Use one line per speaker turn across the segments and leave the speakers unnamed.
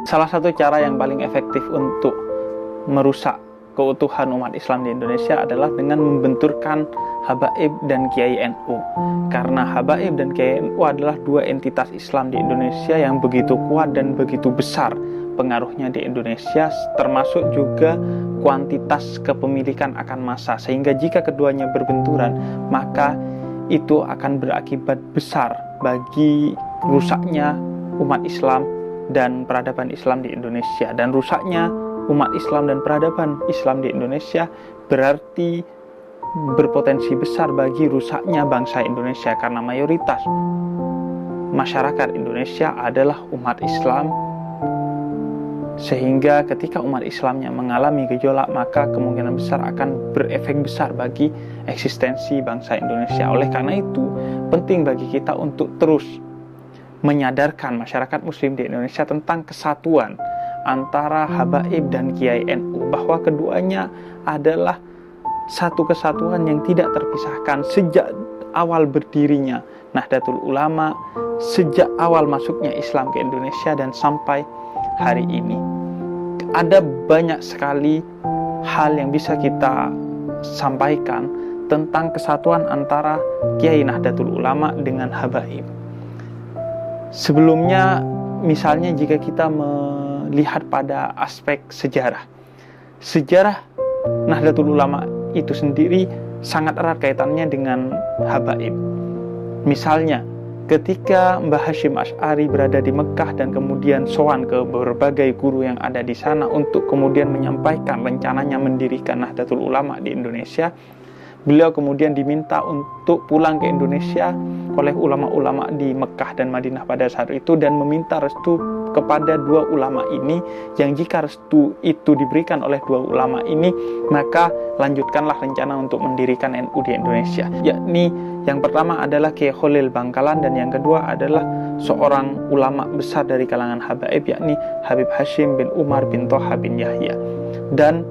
Salah satu cara yang paling efektif untuk merusak keutuhan umat Islam di Indonesia adalah dengan membenturkan Habaib dan Kiai NU. Karena Habaib dan Kiai NU adalah dua entitas Islam di Indonesia yang begitu kuat dan begitu besar pengaruhnya di Indonesia, termasuk juga kuantitas kepemilikan akan massa. Sehingga jika keduanya berbenturan, maka itu akan berakibat besar bagi rusaknya umat Islam dan peradaban Islam di Indonesia. Dan rusaknya umat Islam dan peradaban Islam di Indonesia berarti berpotensi besar bagi rusaknya bangsa Indonesia, karena mayoritas masyarakat Indonesia adalah umat Islam. Sehingga ketika umat Islamnya mengalami gejolak, maka kemungkinan besar akan berefek besar bagi eksistensi bangsa Indonesia. Oleh karena itu, penting bagi kita untuk terus menyadarkan masyarakat muslim di Indonesia tentang kesatuan antara Habaib dan Kiai NU, bahwa keduanya adalah satu kesatuan yang tidak terpisahkan sejak awal berdirinya Nahdlatul Ulama, sejak awal masuknya Islam ke Indonesia dan sampai hari ini. Ada banyak sekali hal yang bisa kita sampaikan tentang kesatuan antara Kiai Nahdlatul Ulama dengan Habaib. Sebelumnya, misalnya jika kita melihat pada aspek sejarah Nahdlatul Ulama itu sendiri sangat erat kaitannya dengan Habaib. Misalnya, ketika Mbah Hasyim Asy'ari berada di Mekah dan kemudian sowan ke berbagai guru yang ada di sana untuk kemudian menyampaikan rencananya mendirikan Nahdlatul Ulama di Indonesia, beliau kemudian diminta untuk pulang ke Indonesia oleh ulama-ulama di Mekah dan Madinah pada saat itu dan meminta restu kepada dua ulama ini, yang jika restu itu diberikan oleh dua ulama ini, maka lanjutkanlah rencana untuk mendirikan NU di Indonesia. Yakni yang pertama adalah Kiai Khalil Bangkalan dan yang kedua adalah seorang ulama besar dari kalangan Habaib, yakni Habib Hasyim bin Umar bin Thaha bin Yahya. Dan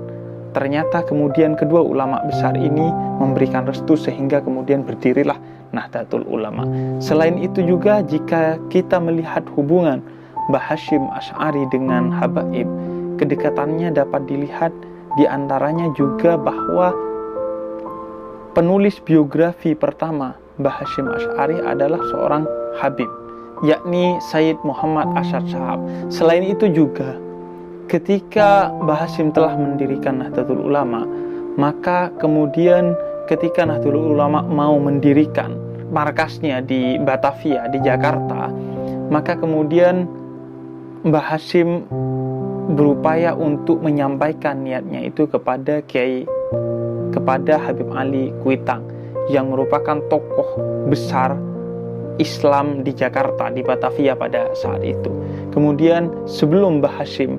ternyata kemudian kedua ulama besar ini memberikan restu sehingga kemudian berdirilah Nahdlatul Ulama. Selain itu juga, jika kita melihat hubungan Mbah Hasyim Asy'ari dengan Habaib, kedekatannya dapat dilihat di antaranya juga bahwa penulis biografi pertama Mbah Hasyim Asy'ari adalah seorang Habib, yakni Sayyid Muhammad Asy'ad Syihab. Selain itu juga, ketika Mbah Hasyim telah mendirikan Nahdlatul Ulama, maka kemudian ketika Nahdlatul Ulama mau mendirikan markasnya di Batavia, di Jakarta, maka kemudian Mbah Hasyim berupaya untuk menyampaikan niatnya itu kepada Habib Ali Kuitang, yang merupakan tokoh besar Islam di Jakarta, di Batavia pada saat itu. Kemudian sebelum Mbah Hasyim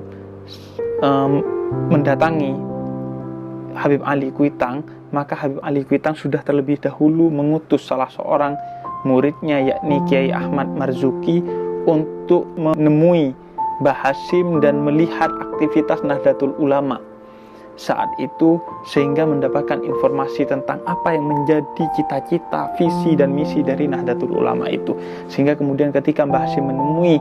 mendatangi Habib Ali Kuitang, maka Habib Ali Kuitang sudah terlebih dahulu mengutus salah seorang muridnya, yakni Kiai Ahmad Marzuki, untuk menemui Mbah Hasyim dan melihat aktivitas Nahdlatul Ulama saat itu, sehingga mendapatkan informasi tentang apa yang menjadi cita-cita, visi dan misi dari Nahdlatul Ulama itu. Sehingga kemudian ketika Mbah Hasyim menemui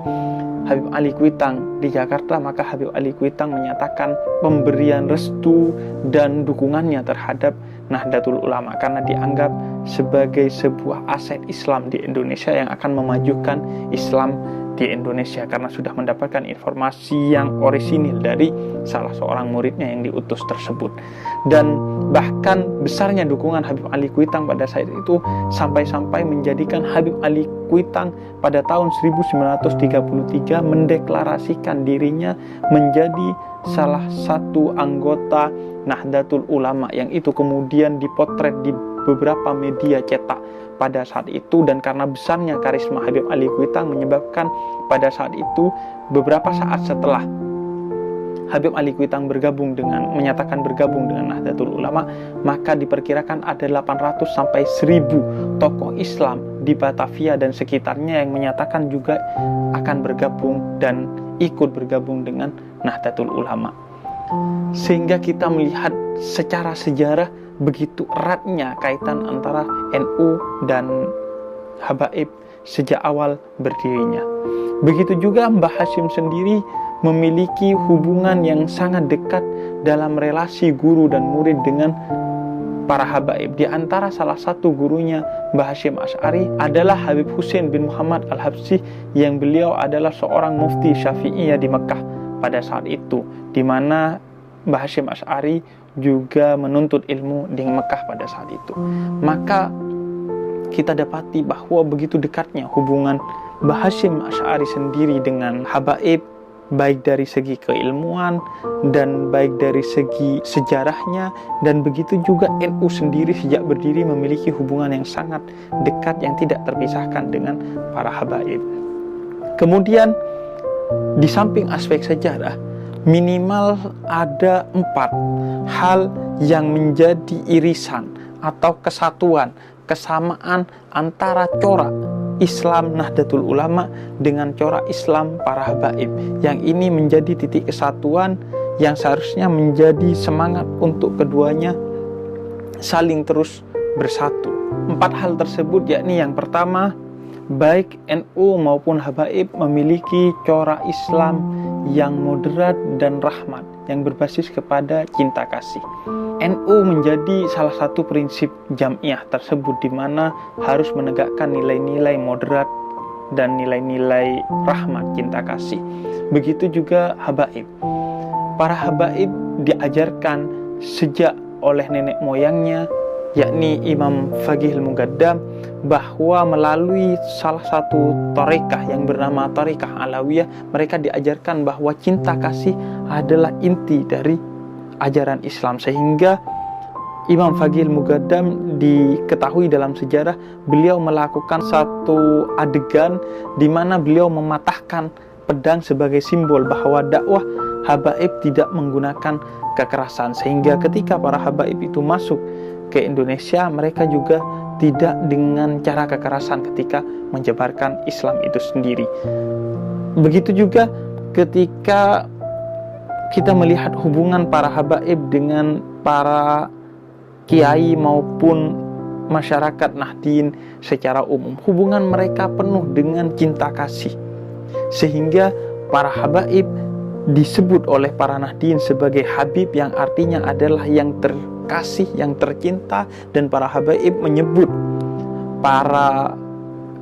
Habib Ali Kuitang di Jakarta, maka Habib Ali Kuitang menyatakan pemberian restu dan dukungannya terhadap Nahdlatul Ulama karena dianggap sebagai sebuah aset Islam di Indonesia yang akan memajukan Islam di Indonesia, karena sudah mendapatkan informasi yang orisinil dari salah seorang muridnya yang diutus tersebut. Dan bahkan besarnya dukungan Habib Ali Kuitang pada saat itu sampai-sampai menjadikan Habib Ali Kuitang pada tahun 1933 mendeklarasikan dirinya menjadi salah satu anggota Nahdlatul Ulama, yang itu kemudian dipotret di beberapa media cetak pada saat itu. Dan karena besarnya karisma Habib Ali Kuitang menyebabkan pada saat itu, beberapa saat setelah Habib Ali Kuitang menyatakan bergabung dengan Nahdlatul Ulama, maka diperkirakan ada 800 sampai 1000 tokoh Islam di Batavia dan sekitarnya yang menyatakan juga akan bergabung dan ikut bergabung dengan Nahdlatul Ulama. Sehingga kita melihat secara sejarah begitu eratnya kaitan antara NU dan Habaib sejak awal berdirinya. Begitu juga Mbah Hasyim sendiri memiliki hubungan yang sangat dekat dalam relasi guru dan murid dengan para habaib. Di antara salah satu gurunya Mbah Hasyim Asy'ari adalah Habib Husain bin Muhammad Al-Habsyi, yang beliau adalah seorang mufti Syafi'iyah di Mekah pada saat itu, di mana Mbah Hasyim Asy'ari juga menuntut ilmu di Mekah pada saat itu. Maka kita dapati bahwa begitu dekatnya hubungan Mbah Hasyim Asy'ari sendiri dengan habaib, baik dari segi keilmuan dan baik dari segi sejarahnya, dan begitu juga NU sendiri sejak berdiri memiliki hubungan yang sangat dekat yang tidak terpisahkan dengan para habaib. Kemudian di samping aspek sejarah, minimal ada 4 hal yang menjadi irisan atau kesatuan, kesamaan antara corak Islam Nahdlatul Ulama dengan corak Islam para habaib. Yang ini menjadi titik kesatuan yang seharusnya menjadi semangat untuk keduanya saling terus bersatu. 4 hal tersebut yakni yang pertama, baik NU maupun habaib memiliki corak Islam yang moderat dan rahmat, yang berbasis kepada cinta kasih. NU menjadi salah satu prinsip jamiah tersebut, di mana harus menegakkan nilai-nilai moderat dan nilai-nilai rahmat, cinta kasih. Begitu juga habaib. Para habaib diajarkan sejak oleh nenek moyangnya, yakni Imam Faqih Al-Muqaddam, bahwa melalui salah satu tarekah yang bernama Tarekah Alawiyah, mereka diajarkan bahwa cinta kasih adalah inti dari ajaran Islam. Sehingga Imam Faqih Al-Muqaddam diketahui dalam sejarah, beliau melakukan satu adegan di mana beliau mematahkan pedang sebagai simbol bahwa dakwah habaib tidak menggunakan kekerasan. Sehingga ketika para habaib itu masuk ke Indonesia, mereka juga tidak dengan cara kekerasan ketika menyebarkan Islam itu sendiri. Begitu juga ketika kita melihat hubungan para habaib dengan para kiai maupun masyarakat Nahdien secara umum, hubungan mereka penuh dengan cinta kasih, sehingga para habaib disebut oleh para Nahdien sebagai Habib, yang artinya adalah yang terkasih, yang tercinta. Dan para habaib menyebut para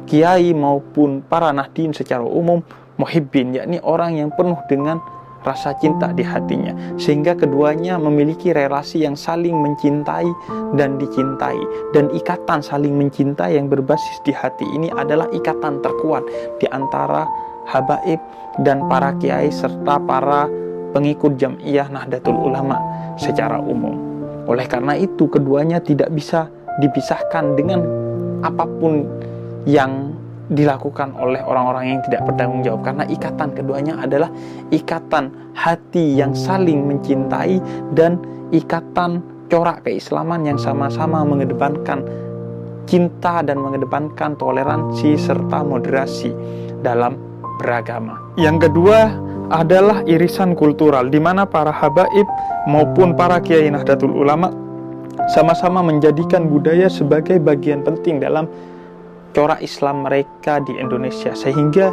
kiai maupun para Nahdien secara umum muhibbin, yakni orang yang penuh dengan rasa cinta di hatinya. Sehingga keduanya memiliki relasi yang saling mencintai dan dicintai. Dan ikatan saling mencintai yang berbasis di hati ini adalah ikatan terkuat di antara habaib dan para kiai serta para pengikut Jam'iyah Nahdlatul Ulama secara umum. Oleh karena itu, keduanya tidak bisa dipisahkan dengan apapun yang dilakukan oleh orang-orang yang tidak bertanggung jawab, karena ikatan keduanya adalah ikatan hati yang saling mencintai dan ikatan corak keislaman yang sama-sama mengedepankan cinta dan mengedepankan toleransi serta moderasi dalam beragama. Yang kedua adalah irisan kultural, di mana para habaib maupun para kiai Nahdlatul Ulama sama-sama menjadikan budaya sebagai bagian penting dalam corak Islam mereka di Indonesia. Sehingga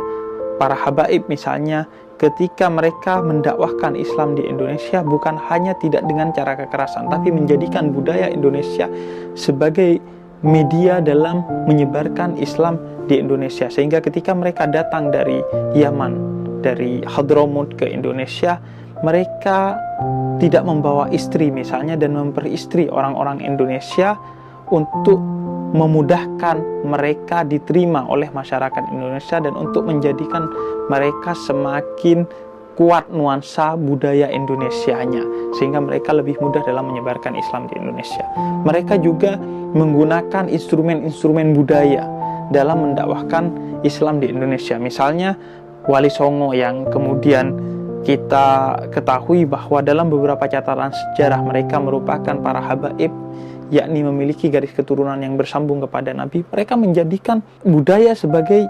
para habaib misalnya ketika mereka mendakwahkan Islam di Indonesia, bukan hanya tidak dengan cara kekerasan, tapi menjadikan budaya Indonesia sebagai media dalam menyebarkan Islam di Indonesia. Sehingga ketika mereka datang dari Yaman, dari Hadramaut ke Indonesia, mereka tidak membawa istri misalnya dan memperistri orang-orang Indonesia untuk memudahkan mereka diterima oleh masyarakat Indonesia dan untuk menjadikan mereka semakin kuat nuansa budaya Indonesianya, sehingga mereka lebih mudah dalam menyebarkan Islam di Indonesia. Mereka juga menggunakan instrumen-instrumen budaya dalam mendakwahkan Islam di Indonesia. Misalnya Wali Songo, yang kemudian kita ketahui bahwa dalam beberapa catatan sejarah mereka merupakan para habaib, yakni memiliki garis keturunan yang bersambung kepada Nabi. Mereka menjadikan budaya sebagai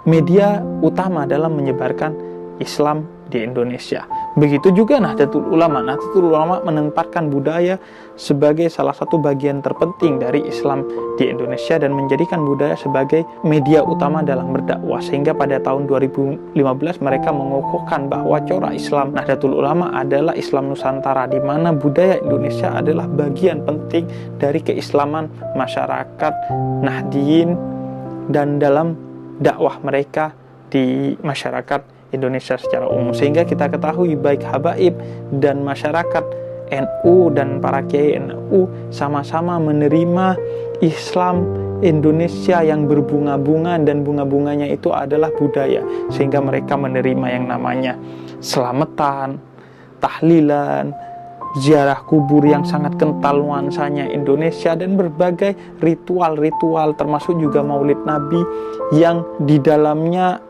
media utama dalam menyebarkan Islam di Indonesia. Begitu juga Nahdlatul Ulama. Nahdlatul Ulama menempatkan budaya sebagai salah satu bagian terpenting dari Islam di Indonesia dan menjadikan budaya sebagai media utama dalam berdakwah, sehingga pada tahun 2015 mereka mengukuhkan bahwa corak Islam Nahdlatul Ulama adalah Islam Nusantara, di mana budaya Indonesia adalah bagian penting dari keislaman masyarakat Nahdiyin dan dalam dakwah mereka di masyarakat Indonesia secara umum. Sehingga kita ketahui baik habaib dan masyarakat NU dan para kiai NU sama-sama menerima Islam Indonesia yang berbunga-bunga, dan bunga-bunganya itu adalah budaya, sehingga mereka menerima yang namanya selamatan, tahlilan, ziarah kubur yang sangat kental nuansanya Indonesia, dan berbagai ritual-ritual termasuk juga Maulid Nabi yang di dalamnya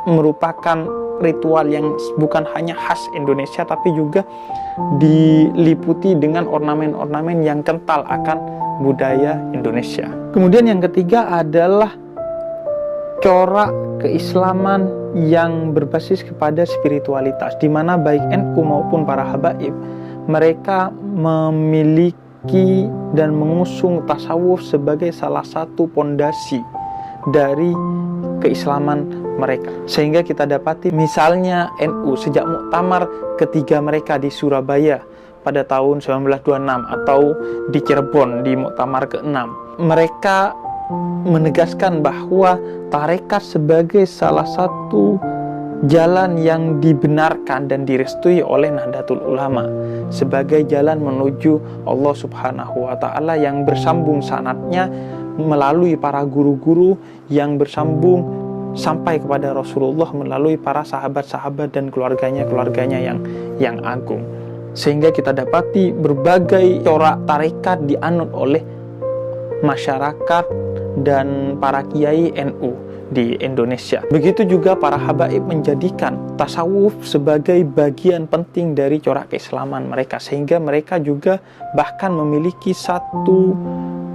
merupakan ritual yang bukan hanya khas Indonesia tapi juga diliputi dengan ornamen-ornamen yang kental akan budaya Indonesia. Kemudian yang ketiga adalah corak keislaman yang berbasis kepada spiritualitas, di mana baik NU maupun para habaib mereka memiliki dan mengusung tasawuf sebagai salah satu pondasi dari keislaman mereka. Sehingga kita dapati misalnya NU sejak muktamar ketiga mereka di Surabaya pada tahun 1926 atau di Cirebon di muktamar ke-6, mereka menegaskan bahwa tarekat sebagai salah satu jalan yang dibenarkan dan direstui oleh Nahdlatul Ulama sebagai jalan menuju Allah Subhanahu wa taala yang bersambung sanadnya melalui para guru-guru yang bersambung sampai kepada Rasulullah melalui para sahabat-sahabat dan keluarganya yang agung. Sehingga kita dapati berbagai corak tarekat dianut oleh masyarakat dan para kiai NU di Indonesia. Begitu juga para habaib menjadikan tasawuf sebagai bagian penting dari corak keislaman mereka, sehingga mereka juga bahkan memiliki satu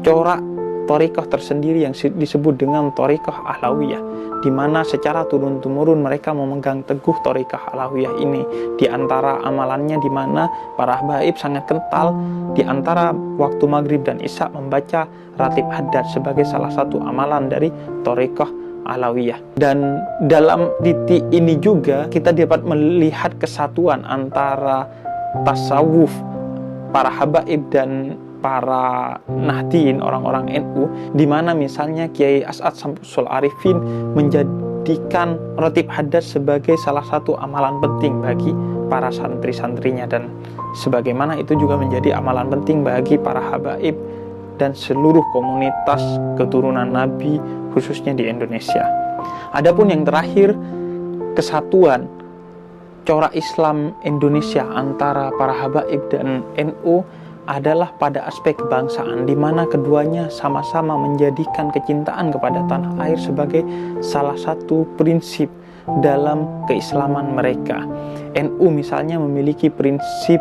corak thariqah tersendiri yang disebut dengan thariqah Alawiyah, di mana secara turun-temurun mereka memegang teguh thariqah Alawiyah ini. Di antara amalannya di mana para habaib sangat kental di antara waktu maghrib dan isya membaca ratib haddad sebagai salah satu amalan dari thariqah Alawiyah. Dan dalam titik ini juga kita dapat melihat kesatuan antara tasawuf para habaib dan para Nahdiyin, orang-orang NU, di mana misalnya Kiai As'ad Syamsul Arifin menjadikan ratib haddad sebagai salah satu amalan penting bagi para santri-santrinya, dan sebagaimana itu juga menjadi amalan penting bagi para habaib dan seluruh komunitas keturunan Nabi khususnya di Indonesia. Adapun yang terakhir, kesatuan corak Islam Indonesia antara para habaib dan NU adalah pada aspek kebangsaan, di mana keduanya sama-sama menjadikan kecintaan kepada tanah air sebagai salah satu prinsip dalam keislaman mereka. NU misalnya memiliki prinsip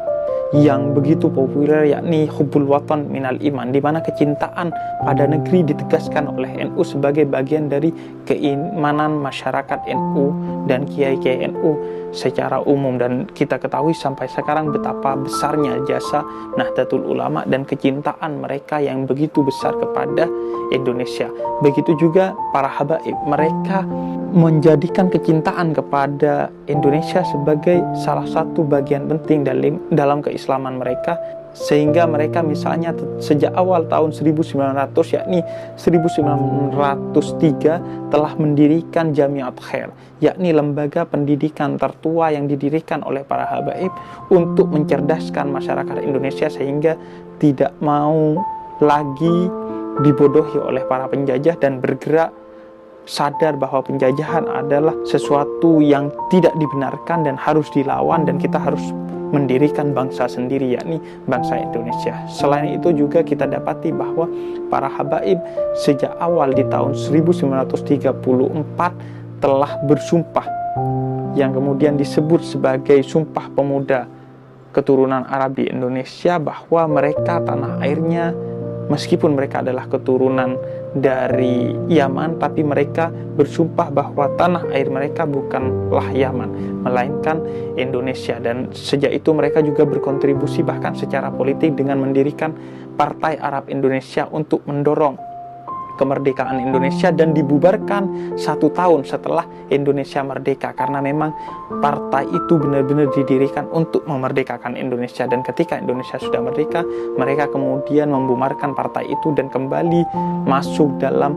yang begitu populer, yakni hubbul watan minal iman, di mana kecintaan pada negeri ditegaskan oleh NU sebagai bagian dari keimanan masyarakat NU dan kiai-kiai NU secara umum. Dan kita ketahui sampai sekarang betapa besarnya jasa Nahdlatul Ulama dan kecintaan mereka yang begitu besar kepada Indonesia. Begitu juga para habaib, mereka menjadikan kecintaan kepada Indonesia sebagai salah satu bagian penting dalam keislaman mereka, sehingga mereka misalnya sejak awal tahun 1900, yakni 1903, telah mendirikan Jamiat Khair, yakni lembaga pendidikan tertua yang didirikan oleh para habaib untuk mencerdaskan masyarakat Indonesia sehingga tidak mau lagi dibodohi oleh para penjajah dan bergerak sadar bahwa penjajahan adalah sesuatu yang tidak dibenarkan dan harus dilawan, dan kita harus mendirikan bangsa sendiri, yakni bangsa Indonesia. Selain itu juga kita dapati bahwa para habaib sejak awal di tahun 1934 telah bersumpah yang kemudian disebut sebagai Sumpah Pemuda keturunan Arab di Indonesia, bahwa mereka tanah airnya, meskipun mereka adalah keturunan dari Yaman, tapi mereka bersumpah bahwa tanah air mereka bukanlah Yaman, melainkan Indonesia. Dan sejak itu mereka juga berkontribusi bahkan secara politik dengan mendirikan Partai Arab Indonesia untuk mendorong kemerdekaan Indonesia, dan dibubarkan 1 tahun setelah Indonesia merdeka, karena memang partai itu benar-benar didirikan untuk memerdekakan Indonesia. Dan ketika Indonesia sudah merdeka, mereka kemudian membubarkan partai itu dan kembali masuk dalam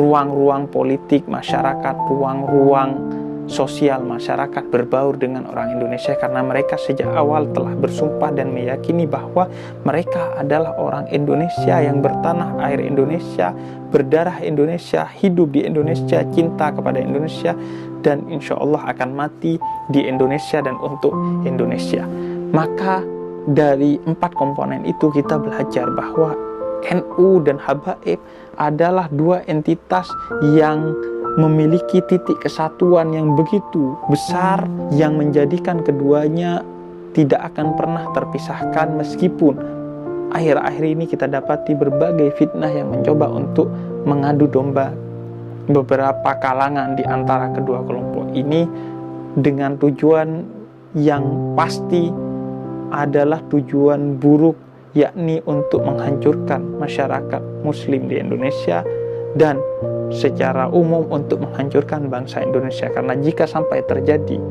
ruang-ruang politik masyarakat, ruang-ruang sosial masyarakat, berbaur dengan orang Indonesia, karena mereka sejak awal telah bersumpah dan meyakini bahwa mereka adalah orang Indonesia yang bertanah air Indonesia, berdarah Indonesia, hidup di Indonesia, cinta kepada Indonesia, dan insya Allah akan mati di Indonesia dan untuk Indonesia. Maka dari 4 komponen itu kita belajar bahwa NU dan Habaib adalah 2 entitas yang memiliki titik kesatuan yang begitu besar, yang menjadikan keduanya tidak akan pernah terpisahkan, meskipun akhir-akhir ini kita dapati berbagai fitnah yang mencoba untuk mengadu domba beberapa kalangan di antara kedua kelompok ini, dengan tujuan yang pasti adalah tujuan buruk, yakni untuk menghancurkan masyarakat muslim di Indonesia dan secara umum untuk menghancurkan bangsa Indonesia. Karena jika sampai terjadi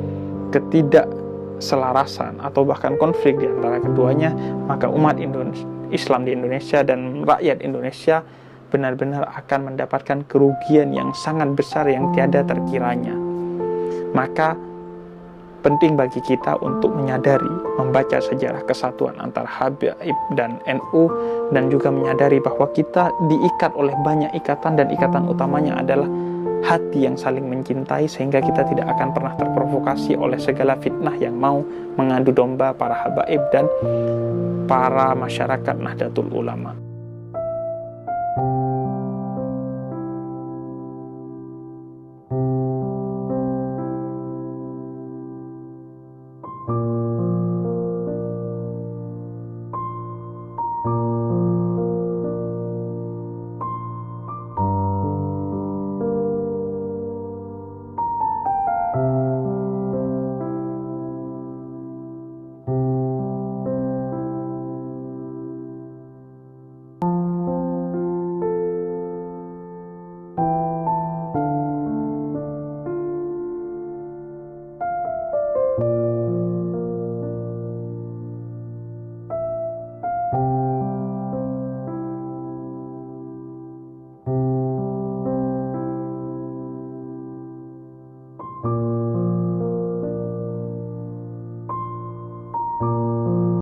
ketidakselarasan atau bahkan konflik di antara keduanya, maka umat Islam di Indonesia dan rakyat Indonesia benar-benar akan mendapatkan kerugian yang sangat besar yang tiada terkiranya. Maka penting bagi kita untuk menyadari, membaca sejarah kesatuan antara Habaib dan NU, dan juga menyadari bahwa kita diikat oleh banyak ikatan, dan ikatan utamanya adalah hati yang saling mencintai, sehingga kita tidak akan pernah terprovokasi oleh segala fitnah yang mau mengadu domba para Habaib dan para masyarakat Nahdlatul Ulama.